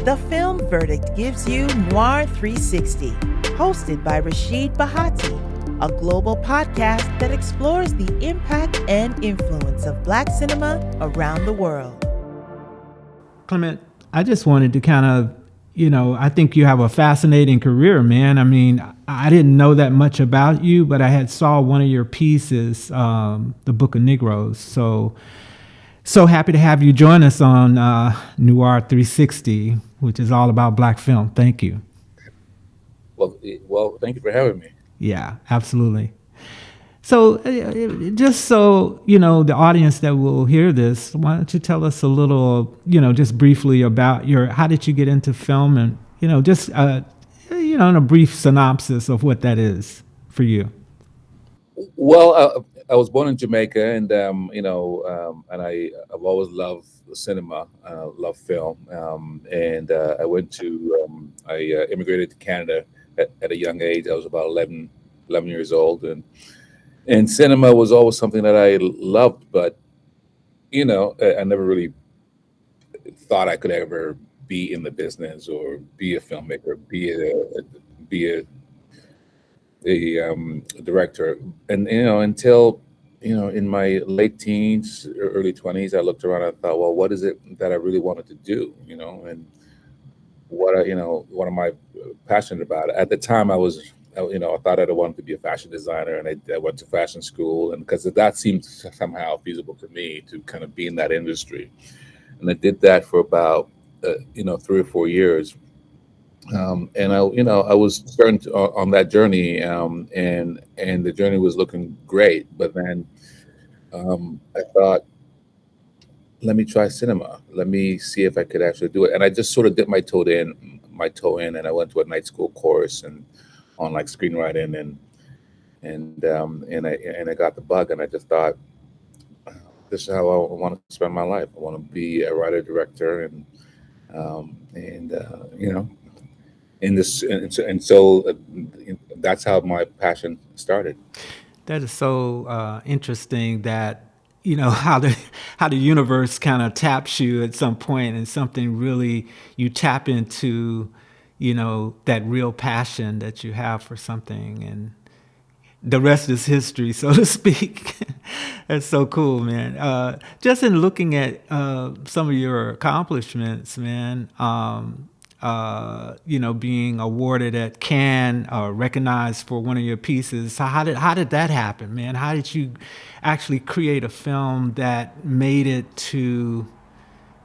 The Film Verdict gives you Noir 360, hosted by Rashid Bahati, a global podcast that explores the impact and influence of Black cinema around the world. Clement, I just wanted to kind of, I think you have a fascinating career, man. I mean, I didn't know that much about you, but I had saw one of your pieces, the Book of Negroes. So happy to have you join us on Noir 360, which is all about Black film. Thank you. Well, thank you for having me. Yeah, absolutely. So, just so the audience that will hear this, why don't you tell us a little, just briefly about how did you get into film, and just in a brief synopsis of what that is for you. Well, I was born in Jamaica, and and I've always loved cinema, loved film, and I immigrated to Canada at a young age. I was about 11 years old, and cinema was always something that I loved, but I never really thought I could ever be in the business or be a filmmaker, be a director. And until in my late teens or early 20s, I looked around and I thought, well, what is it that I really wanted to do? And what am I passionate about? At the time, I thought I wanted to be a fashion designer, and I went to fashion school, and because that seemed somehow feasible to me to kind of be in that industry, and I did that for about 3 or 4 years, and I was starting on that journey, and the journey was looking great, but then I thought, let me try cinema. Let me see if I could actually do it, and I just sort of dipped my toe in, and I went to a night school course and on like screenwriting, and I got the bug, and I just thought, this is how I want to spend my life. I want to be a writer director, in this, and so that's how my passion started. That is so interesting that how the universe kind of taps you at some point, and something really you tap into, that real passion that you have for something, and the rest is history, so to speak. That's so cool, man. Just in looking at some of your accomplishments, man, being awarded at Cannes, recognized for one of your pieces. How did that happen, man? How did you actually create a film that made it to,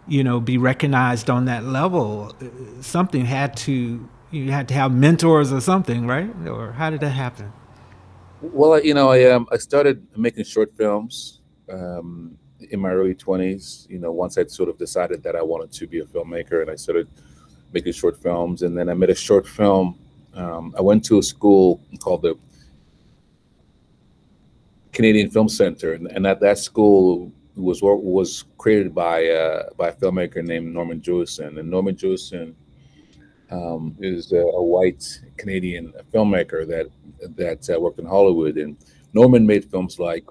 be recognized on that level? Something you had to have mentors or something, right? Or how did that happen? Well, I started making short films in my early 20s. Once I'd sort of decided that I wanted to be a filmmaker, and I started making short films, and then I made a short film. I went to a school called the Canadian Film Center, and at that school was created by a filmmaker named Norman Jewison, and Norman Jewison is a white Canadian filmmaker that worked in Hollywood, and Norman made films like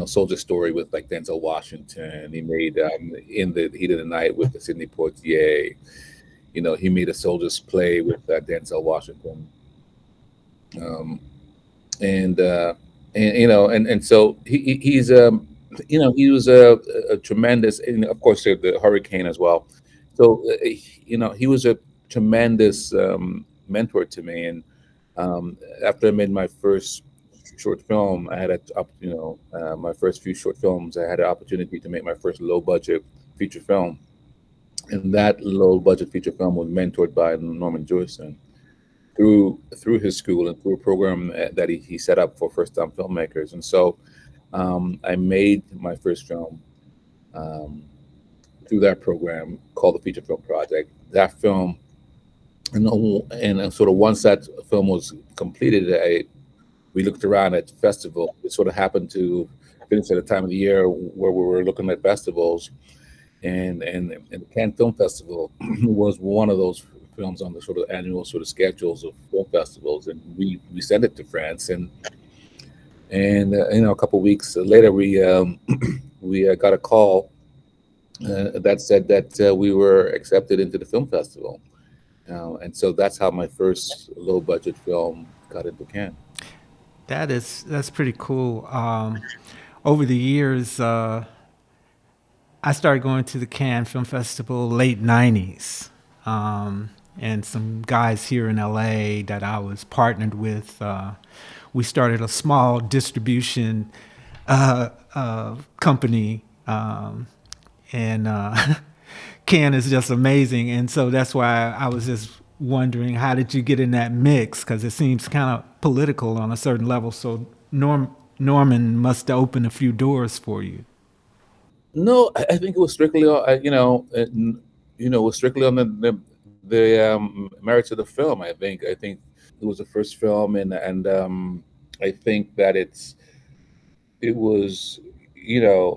Soldier Story with like Denzel Washington. He made In the Heat of the Night with Sidney Poitier. He made A Soldier's Play with Denzel Washington, and so he's he was a tremendous, and of course the Hurricane as well. So he was a tremendous mentor to me, and after I made my first short film, I had my first few short films. I had an opportunity to make my first low budget feature film, and that low budget feature film was mentored by Norman Jewison through his school and through a program that he set up for first time filmmakers. And so I made my first film through that program called the Feature Film Project. That film, and sort of once that film was completed, we looked around at festivals. It sort of happened to finish at a time of the year where we were looking at festivals, and the Cannes Film Festival was one of those films on the sort of annual sort of schedules of film festivals, and we sent it to France, and a couple of weeks later we we got a call that said that we were accepted into the film festival. And so that's how my first low budget film got into Cannes. That's pretty cool. Over the years, I started going to the Cannes Film Festival late '90s, and some guys here in LA that I was partnered with. We started a small distribution company, and Cannes is just amazing. And so that's why I was just wondering, how did you get in that mix? Because it seems kind of political on a certain level. So Norman must have opened a few doors for you. No, I think it was strictly, it was strictly on the merits of the film. I think it was the first film, and I think that it was,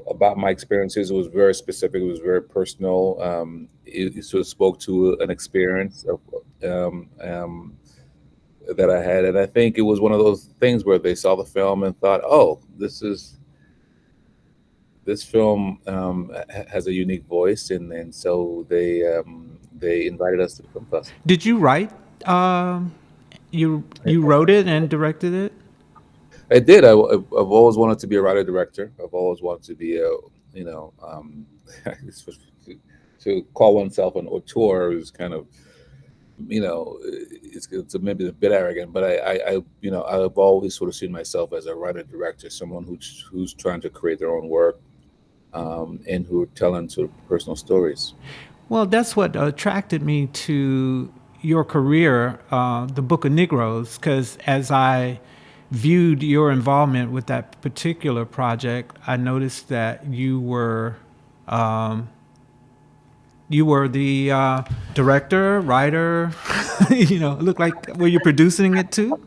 about my experiences. It was very specific. It was very personal. It sort of spoke to an experience that I had, and I think it was one of those things where they saw the film and thought, "Oh, this film has a unique voice," and so they invited us to the film festival. Did you write? You wrote it and directed it? I did. I've always wanted to be a writer director. I've always wanted to be to call oneself an auteur is kind of, it's maybe a bit arrogant, but I've always sort of seen myself as a writer director, someone who's trying to create their own work, and who are telling sort of personal stories. Well, that's what attracted me to your career, the Book of Negroes, because as I viewed your involvement with that particular project, I noticed that you were the director, writer. It looked like, were you producing it too?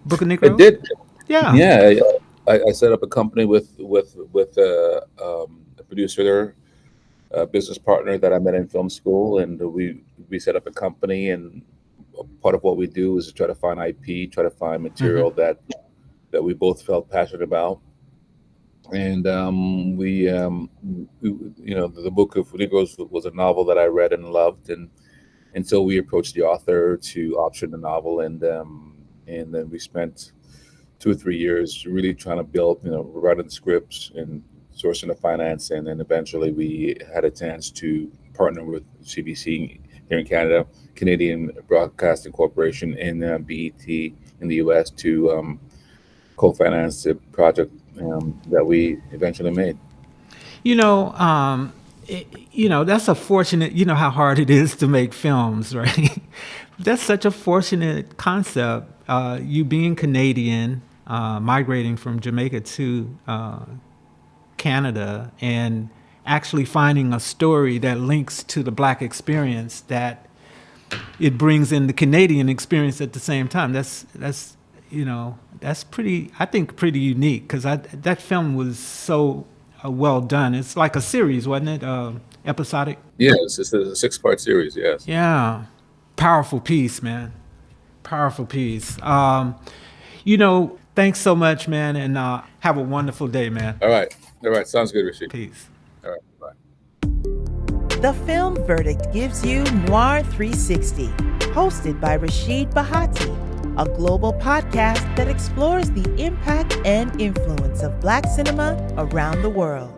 Book of I Negroes? did. Yeah. Yeah, I set up a company with a producer, a business partner that I met in film school, and we set up a company. And part of what we do is to try to find IP, try to find material that we both felt passionate about. And the Book of Negroes was a novel that I read and loved, and so we approached the author to option the novel, and then we spent 2 or 3 years really trying to build, writing scripts and sourcing the finance, and then eventually we had a chance to partner with CBC here in Canada, Canadian Broadcasting Corporation, and BET in the US to co-finance the project that we eventually made. That's a fortunate, how hard it is to make films, right? That's such a fortunate concept. You being Canadian, migrating from Jamaica to Canada, and actually finding a story that links to the Black experience, that it brings in the Canadian experience at the same time. That's pretty, I think, pretty unique, because that film was so well done. It's like a series, wasn't it? Episodic. Yes, it's a 6-part series. Yes. Yeah, powerful piece, man. Powerful piece. Thanks so much, man, and have a wonderful day, man. All right. Sounds good, Rashid. Peace. All right. Bye. The Film Verdict gives you Noir 360, hosted by Rashid Bahati, a global podcast that explores the impact and influence of Black cinema around the world.